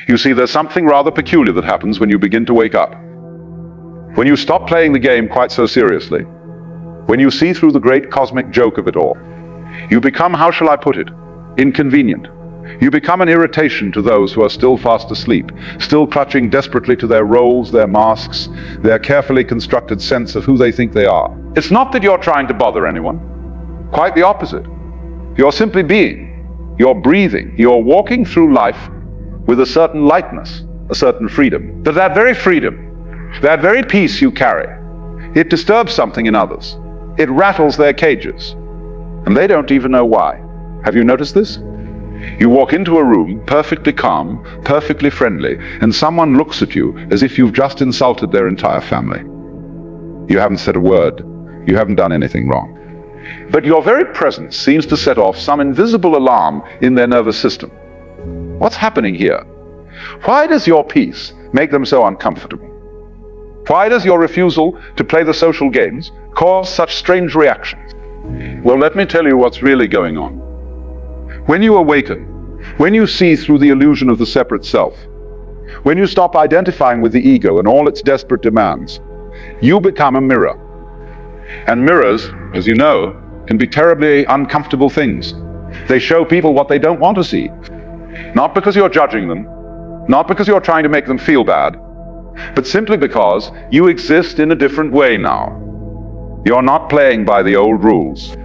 You see, there's something rather peculiar that happens when you begin to wake up. When you stop playing the game quite so seriously, when you see through the great cosmic joke of it all, you become, how shall I put it, inconvenient. You become an irritation to those who are still fast asleep, still clutching desperately to their roles, their masks, their carefully constructed sense of who they think they are. It's not that you're trying to bother anyone. Quite the opposite. You're simply being. You're breathing. You're walking through life with a certain lightness, a certain freedom. But that very freedom, that very peace you carry, it disturbs something in others. It rattles their cages. And they don't even know why. Have you noticed this? You walk into a room, perfectly calm, perfectly friendly, and someone looks at you as if you've just insulted their entire family. You haven't said a word. You haven't done anything wrong. But your very presence seems to set off some invisible alarm in their nervous system. What's happening here? Why does your peace make them so uncomfortable? Why does your refusal to play the social games cause such strange reactions? Well, let me tell you what's really going on. When you awaken, when you see through the illusion of the separate self, when you stop identifying with the ego and all its desperate demands, you become a mirror. And mirrors, as you know, can be terribly uncomfortable things. They show people what they don't want to see. Not because you're judging them, not because you're trying to make them feel bad, but simply because you exist in a different way now. You're not playing by the old rules.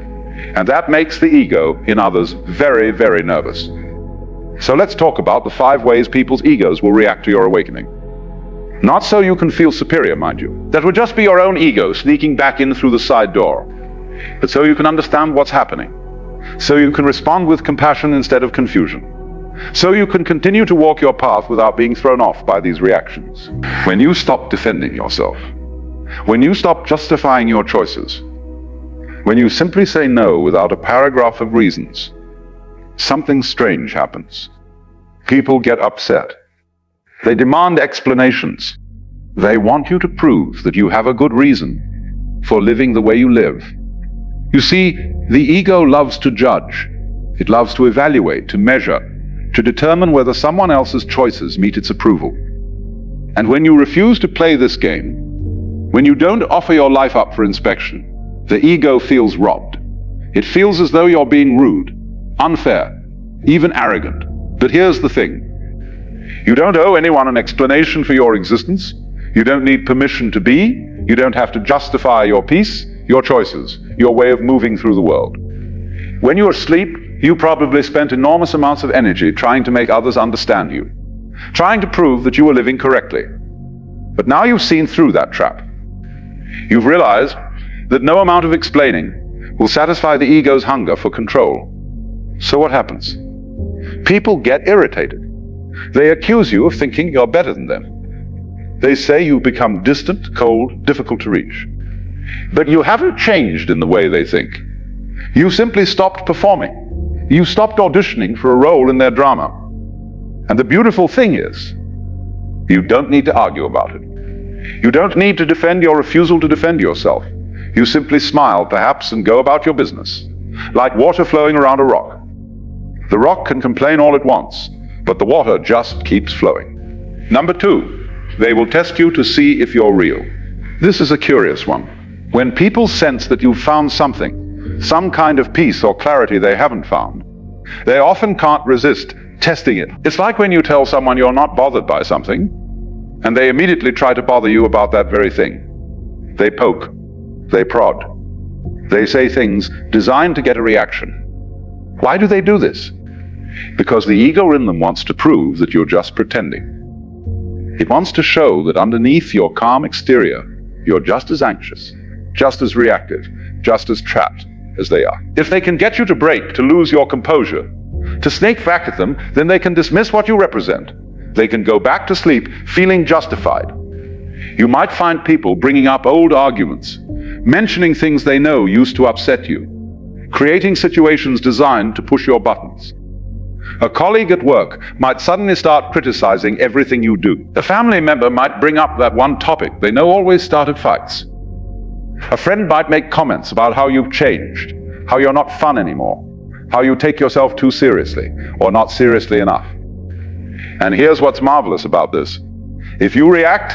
And that makes the ego in others very, very nervous. So let's talk about the 5 ways people's egos will react to your awakening. Not so you can feel superior, mind you. That would just be your own ego sneaking back in through the side door. But so you can understand what's happening. So you can respond with compassion instead of confusion. So you can continue to walk your path without being thrown off by these reactions. When you stop defending yourself, when you stop justifying your choices, when you simply say no without a paragraph of reasons, something strange happens. People get upset. They demand explanations. They want you to prove that you have a good reason for living the way you live. You see, the ego loves to judge. It loves to evaluate, to measure, to determine whether someone else's choices meet its approval. And when you refuse to play this game, when you don't offer your life up for inspection, the ego feels robbed. It feels as though you're being rude, unfair, even arrogant. But here's the thing. You don't owe anyone an explanation for your existence. You don't need permission to be. You don't have to justify your peace, your choices, your way of moving through the world. When you're asleep, you probably spent enormous amounts of energy trying to make others understand you, trying to prove that you were living correctly. But now you've seen through that trap. You've realized that no amount of explaining will satisfy the ego's hunger for control. So what happens? People get irritated. They accuse you of thinking you're better than them. They say you become distant, cold, difficult to reach. But you haven't changed in the way they think. You simply stopped performing. You stopped auditioning for a role in their drama. And the beautiful thing is, you don't need to argue about it. You don't need to defend your refusal to defend yourself. You simply smile, perhaps, and go about your business, like water flowing around a rock. The rock can complain all it wants, but the water just keeps flowing. Number 2, they will test you to see if you're real. This is a curious one. When people sense that you've found something, some kind of peace or clarity they haven't found, they often can't resist testing it. It's like when you tell someone you're not bothered by something, and they immediately try to bother you about that very thing. They poke. They prod. They say things designed to get a reaction. Why do they do this? Because the ego in them wants to prove that you're just pretending. It wants to show that underneath your calm exterior, you're just as anxious, just as reactive, just as trapped as they are. If they can get you to break, to lose your composure, to snake back at them, then they can dismiss what you represent. They can go back to sleep feeling justified. You might find people bringing up old arguments, mentioning things they know used to upset you, creating situations designed to push your buttons. A colleague at work might suddenly start criticizing everything you do. A family member might bring up that one topic they know always started fights. A friend might make comments about how you've changed, how you're not fun anymore, how you take yourself too seriously, or not seriously enough. And here's what's marvelous about this. If you react,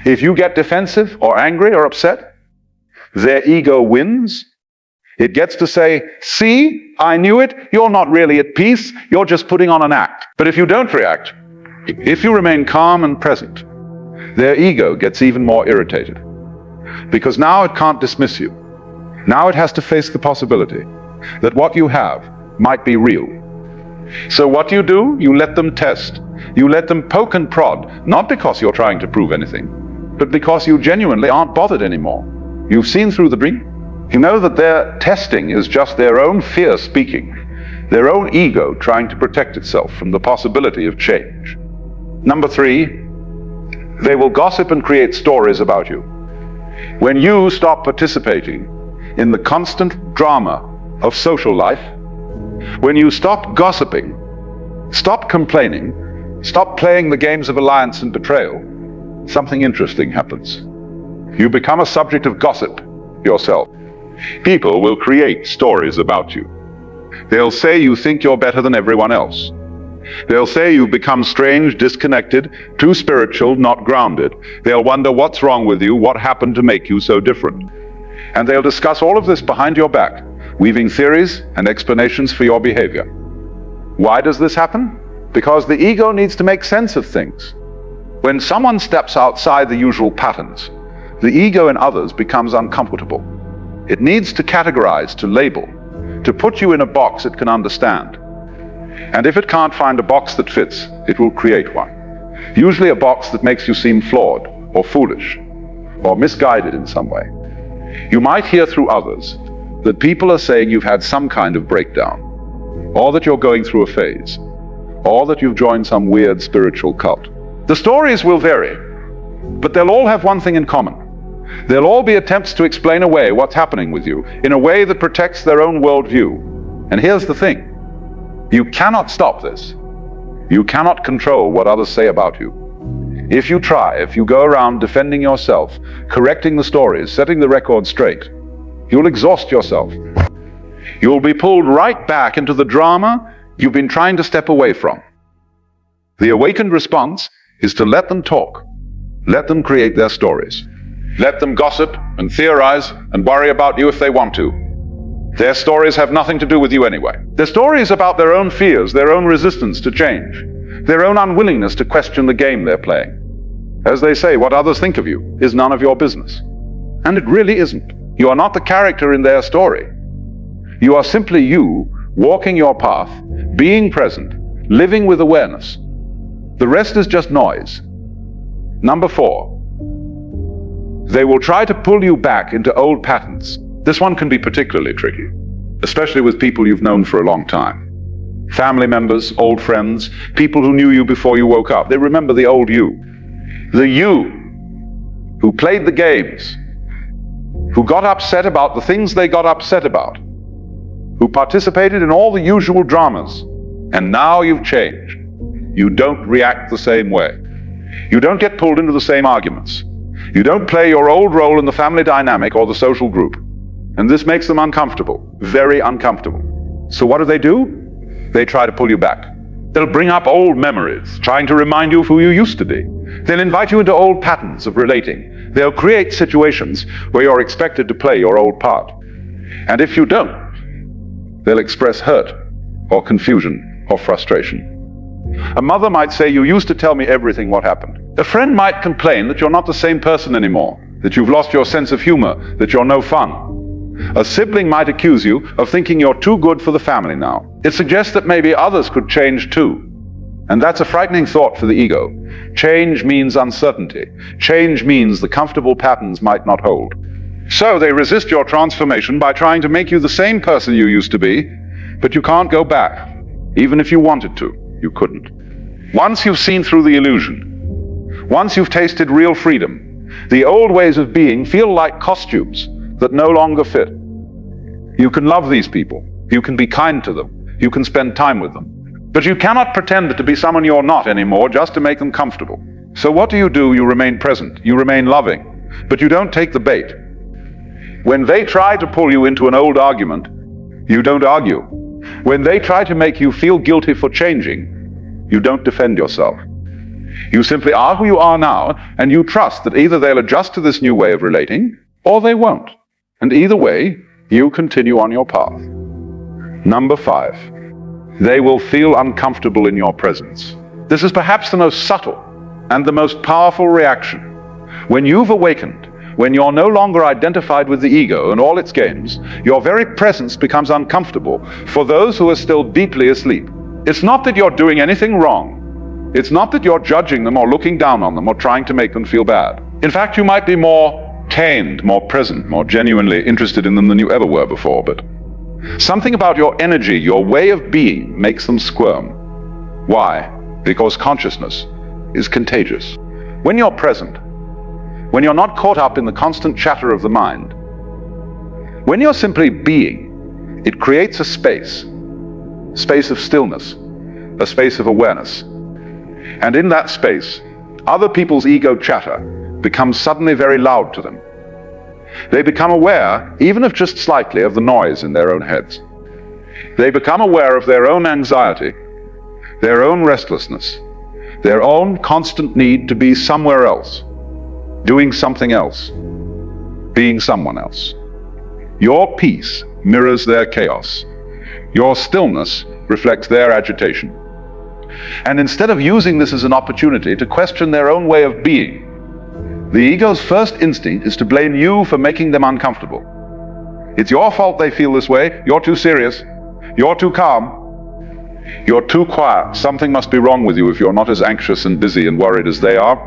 if you get defensive or angry or upset, their ego wins. It gets to say, see, I knew it, you're not really at peace, you're just putting on an act. But if you don't react, if you remain calm and present, their ego gets even more irritated. Because now it can't dismiss you. Now it has to face the possibility that what you have might be real. So what do? You let them test. You let them poke and prod, not because you're trying to prove anything, but because you genuinely aren't bothered anymore. You've seen through the dream. You know that their testing is just their own fear speaking, their own ego trying to protect itself from the possibility of change. Number 3, they will gossip and create stories about you. When you stop participating in the constant drama of social life, when you stop gossiping, stop complaining, stop playing the games of alliance and betrayal, something interesting happens. You become a subject of gossip yourself. People will create stories about you. They'll say you think you're better than everyone else. They'll say you've become strange, disconnected, too spiritual, not grounded. They'll wonder what's wrong with you, what happened to make you so different. And they'll discuss all of this behind your back, weaving theories and explanations for your behavior. Why does this happen? Because the ego needs to make sense of things. When someone steps outside the usual patterns, the ego in others becomes uncomfortable. It needs to categorize, to label, to put you in a box it can understand. And if it can't find a box that fits, it will create one. Usually a box that makes you seem flawed, or foolish, or misguided in some way. You might hear through others that people are saying you've had some kind of breakdown, or that you're going through a phase, or that you've joined some weird spiritual cult. The stories will vary, but they'll all have one thing in common. They'll all be attempts to explain away what's happening with you in a way that protects their own worldview. And here's the thing. You cannot stop this. You cannot control what others say about you. If you try, if you go around defending yourself, correcting the stories, setting the record straight, you'll exhaust yourself. You'll be pulled right back into the drama you've been trying to step away from. The awakened response is to let them talk. Let them create their stories. Let them gossip and theorize and worry about you if they want to. Their stories have nothing to do with you anyway. Their story is about their own fears, their own resistance to change, their own unwillingness to question the game they're playing. As they say, what others think of you is none of your business. And it really isn't. You are not the character in their story. You are simply you, walking your path, being present, living with awareness. The rest is just noise. Number 4. They will try to pull you back into old patterns. This one can be particularly tricky, especially with people you've known for a long time. Family members, old friends, people who knew you before you woke up. They remember the old you. The you who played the games, who got upset about the things they got upset about, who participated in all the usual dramas. And now you've changed. You don't react the same way. You don't get pulled into the same arguments. You don't play your old role in the family dynamic or the social group. And this makes them uncomfortable, very uncomfortable. So what do? They try to pull you back. They'll bring up old memories, trying to remind you of who you used to be. They'll invite you into old patterns of relating. They'll create situations where you're expected to play your old part. And if you don't, they'll express hurt or confusion or frustration. A mother might say, you used to tell me everything what happened. A friend might complain that you're not the same person anymore, that you've lost your sense of humor, that you're no fun. A sibling might accuse you of thinking you're too good for the family now. It suggests that maybe others could change too. And that's a frightening thought for the ego. Change means uncertainty. Change means the comfortable patterns might not hold. So they resist your transformation by trying to make you the same person you used to be, but you can't go back. Even if you wanted to, you couldn't. Once you've seen through the illusion, once you've tasted real freedom, the old ways of being feel like costumes that no longer fit. You can love these people. You can be kind to them. You can spend time with them. But you cannot pretend to be someone you're not anymore just to make them comfortable. So what do? You remain present. You remain loving. But you don't take the bait. When they try to pull you into an old argument, you don't argue. When they try to make you feel guilty for changing, You don't defend yourself. You simply are who you are now, and you trust that either they'll adjust to this new way of relating, or they won't. And either way, you continue on your path. Number 5, they will feel uncomfortable in your presence. This is perhaps the most subtle and the most powerful reaction. When you've awakened, when you're no longer identified with the ego and all its games, your very presence becomes uncomfortable for those who are still deeply asleep. It's not that you're doing anything wrong. It's not that you're judging them or looking down on them or trying to make them feel bad. In fact, you might be more tamed, more present, more genuinely interested in them than you ever were before, but something about your energy, your way of being, makes them squirm. Why? Because consciousness is contagious. When you're present, when you're not caught up in the constant chatter of the mind, when you're simply being, it creates a space of stillness, a space of awareness. And in that space, other people's ego chatter becomes suddenly very loud to them. They become aware, even if just slightly, of the noise in their own heads. They become aware of their own anxiety, their own restlessness, their own constant need to be somewhere else, doing something else, being someone else. Your peace mirrors their chaos. Your stillness reflects their agitation. And instead of using this as an opportunity to question their own way of being, the ego's first instinct is to blame you for making them uncomfortable. It's your fault they feel this way. You're too serious. You're too calm. You're too quiet. Something must be wrong with you if you're not as anxious and busy and worried as they are.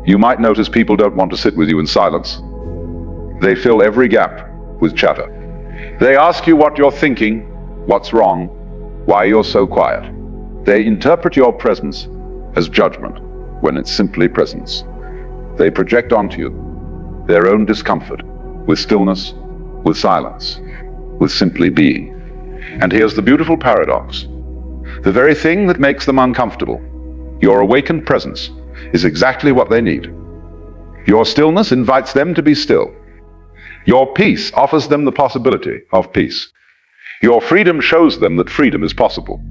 You might notice people don't want to sit with you in silence. They fill every gap with chatter. They ask you what you're thinking, what's wrong, why you're so quiet. They interpret your presence as judgment when it's simply presence. They project onto you their own discomfort with stillness, with silence, with simply being. And here's the beautiful paradox. The very thing that makes them uncomfortable, your awakened presence, is exactly what they need. Your stillness invites them to be still. Your peace offers them the possibility of peace. Your freedom shows them that freedom is possible.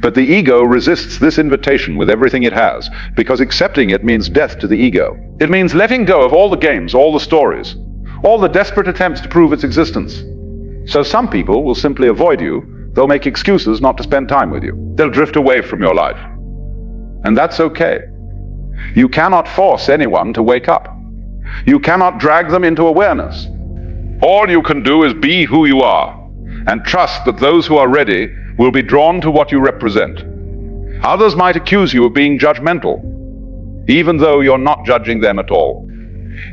But the ego resists this invitation with everything it has, because accepting it means death to the ego. It means letting go of all the games, all the stories, all the desperate attempts to prove its existence. So some people will simply avoid you. They'll make excuses not to spend time with you. They'll drift away from your life. And that's okay. You cannot force anyone to wake up. You cannot drag them into awareness. All you can do is be who you are, and trust that those who are ready will be drawn to what you represent. Others might accuse you of being judgmental, even though you're not judging them at all.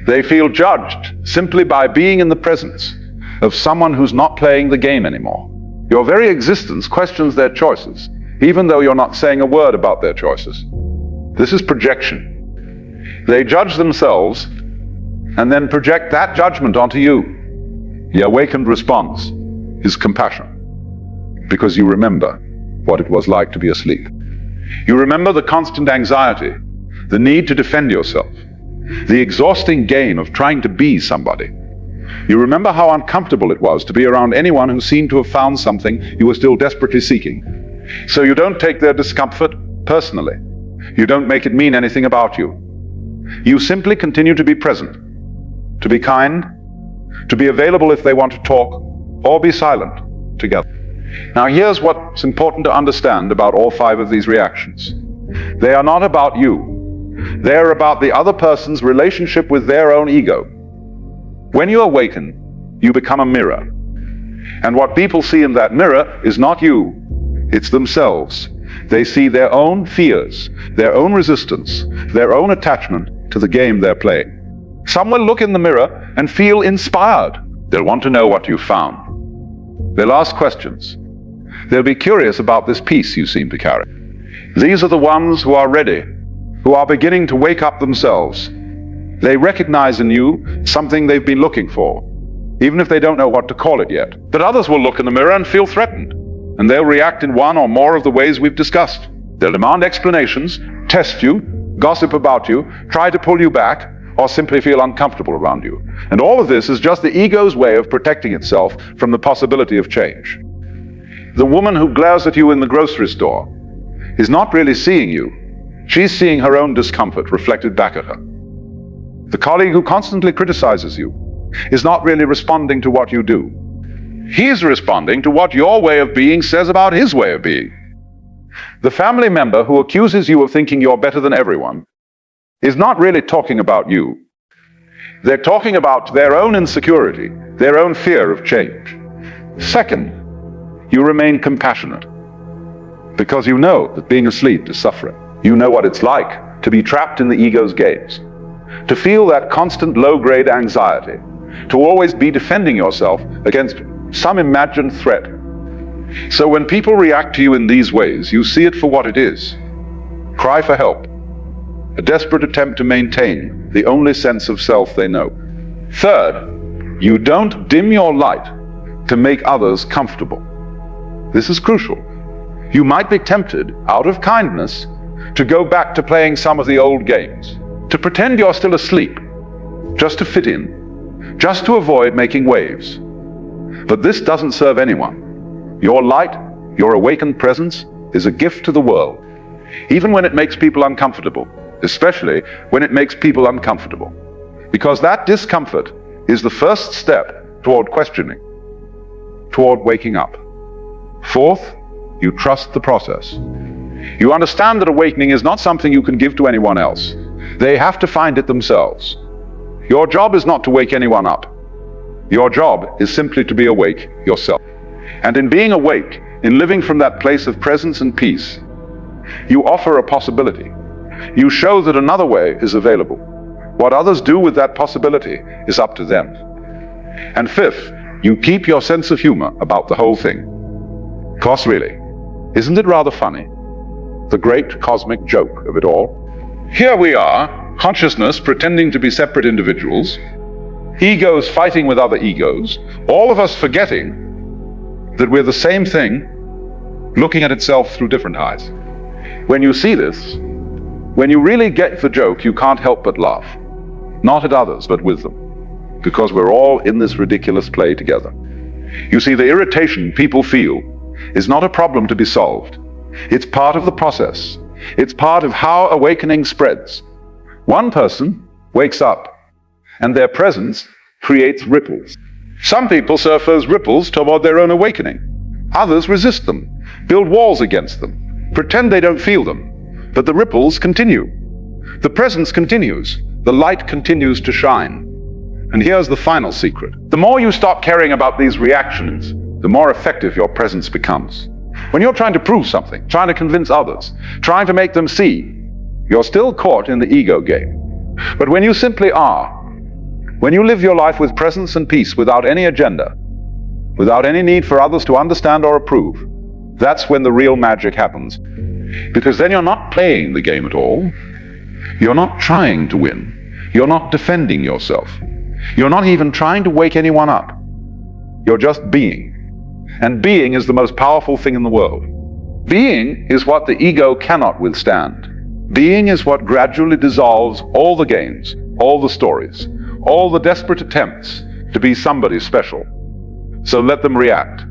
They feel judged simply by being in the presence of someone who's not playing the game anymore. Your very existence questions their choices, even though you're not saying a word about their choices. This is projection. They judge themselves and then project that judgment onto you. The awakened response is compassion, because you remember what it was like to be asleep. You remember the constant anxiety, the need to defend yourself, the exhausting game of trying to be somebody. You remember how uncomfortable it was to be around anyone who seemed to have found something you were still desperately seeking. So you don't take their discomfort personally. You don't make it mean anything about you. You simply continue to be present, to be kind, to be available if they want to talk, or be silent together. Now here's what's important to understand about all 5 of these reactions. They are not about you. They're about the other person's relationship with their own ego. When you awaken, you become a mirror. And what people see in that mirror is not you, it's themselves. They see their own fears, their own resistance, their own attachment to the game they're playing. Some will look in the mirror and feel inspired. They'll want to know what you've found. They'll ask questions. They'll be curious about this peace you seem to carry. These are the ones who are ready, who are beginning to wake up themselves. They recognize in you something they've been looking for, even if they don't know what to call it yet. But others will look in the mirror and feel threatened, and they'll react in one or more of the ways we've discussed. They'll demand explanations, test you, gossip about you, try to pull you back, or simply feel uncomfortable around you. And all of this is just the ego's way of protecting itself from the possibility of change. The woman who glares at you in the grocery store is not really seeing you. She's seeing her own discomfort reflected back at her. The colleague who constantly criticizes you is not really responding to what you do. He's responding to what your way of being says about his way of being. The family member who accuses you of thinking you're better than everyone is not really talking about you. They're talking about their own insecurity, their own fear of change. Second, you remain compassionate because you know that being asleep is suffering. You know what it's like to be trapped in the ego's games, to feel that constant low-grade anxiety, to always be defending yourself against some imagined threat. So when people react to you in these ways, you see it for what it is. Cry for help. A desperate attempt to maintain the only sense of self they know. Third, you don't dim your light to make others comfortable. This is crucial. You might be tempted, out of kindness, to go back to playing some of the old games, to pretend you're still asleep, just to fit in, just to avoid making waves. But this doesn't serve anyone. Your light, your awakened presence, is a gift to the world, even when it makes people uncomfortable, especially when it makes people uncomfortable, because that discomfort is the first step toward questioning, toward waking up. Fourth, you trust the process. You understand that awakening is not something you can give to anyone else. They have to find it themselves. Your job is not to wake anyone up. Your job is simply to be awake yourself. And in being awake, in living from that place of presence and peace, you offer a possibility. You show that another way is available. What others do with that possibility is up to them. And fifth, you keep your sense of humor about the whole thing. 'Cause really, isn't it rather funny? The great cosmic joke of it all. Here we are, consciousness pretending to be separate individuals, egos fighting with other egos, all of us forgetting that we're the same thing, looking at itself through different eyes. When you see this, when you really get the joke, you can't help but laugh. Not at others, but with them. Because we're all in this ridiculous play together. You see, the irritation people feel is not a problem to be solved. It's part of the process. It's part of how awakening spreads. One person wakes up, and their presence creates ripples. Some people surf those ripples toward their own awakening. Others resist them, build walls against them, pretend they don't feel them. But the ripples continue. The presence continues. The light continues to shine. And here's the final secret. The more you stop caring about these reactions, the more effective your presence becomes. When you're trying to prove something, trying to convince others, trying to make them see, you're still caught in the ego game. But when you simply are, when you live your life with presence and peace without any agenda, without any need for others to understand or approve, that's when the real magic happens. Because then you're not playing the game at all. You're not trying to win. You're not defending yourself. You're not even trying to wake anyone up. You're just being. And being is the most powerful thing in the world. Being is what the ego cannot withstand. Being is what gradually dissolves all the games, all the stories, all the desperate attempts to be somebody special. So let them react.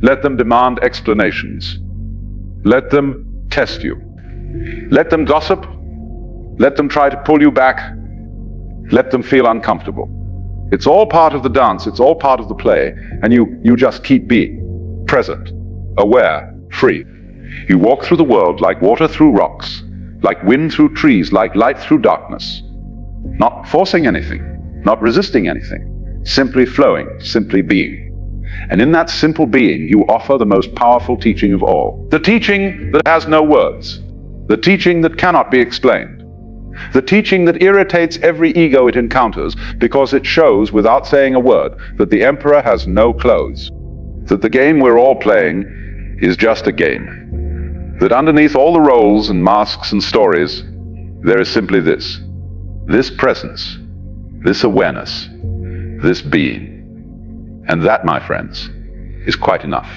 Let them demand explanations. Let them test you. Let them gossip. Let them try to pull you back. Let them feel uncomfortable. It's all part of the dance. It's all part of the play. And you just keep being present, aware, free. You walk through the world like water through rocks, like wind through trees, like light through darkness. Not forcing anything, not resisting anything, simply flowing, simply being. And in that simple being, you offer the most powerful teaching of all. The teaching that has no words. The teaching that cannot be explained. The teaching that irritates every ego it encounters because it shows, without saying a word, that the emperor has no clothes. That the game we're all playing is just a game. That underneath all the roles and masks and stories, there is simply this presence, this awareness, this being. And that, my friends, is quite enough.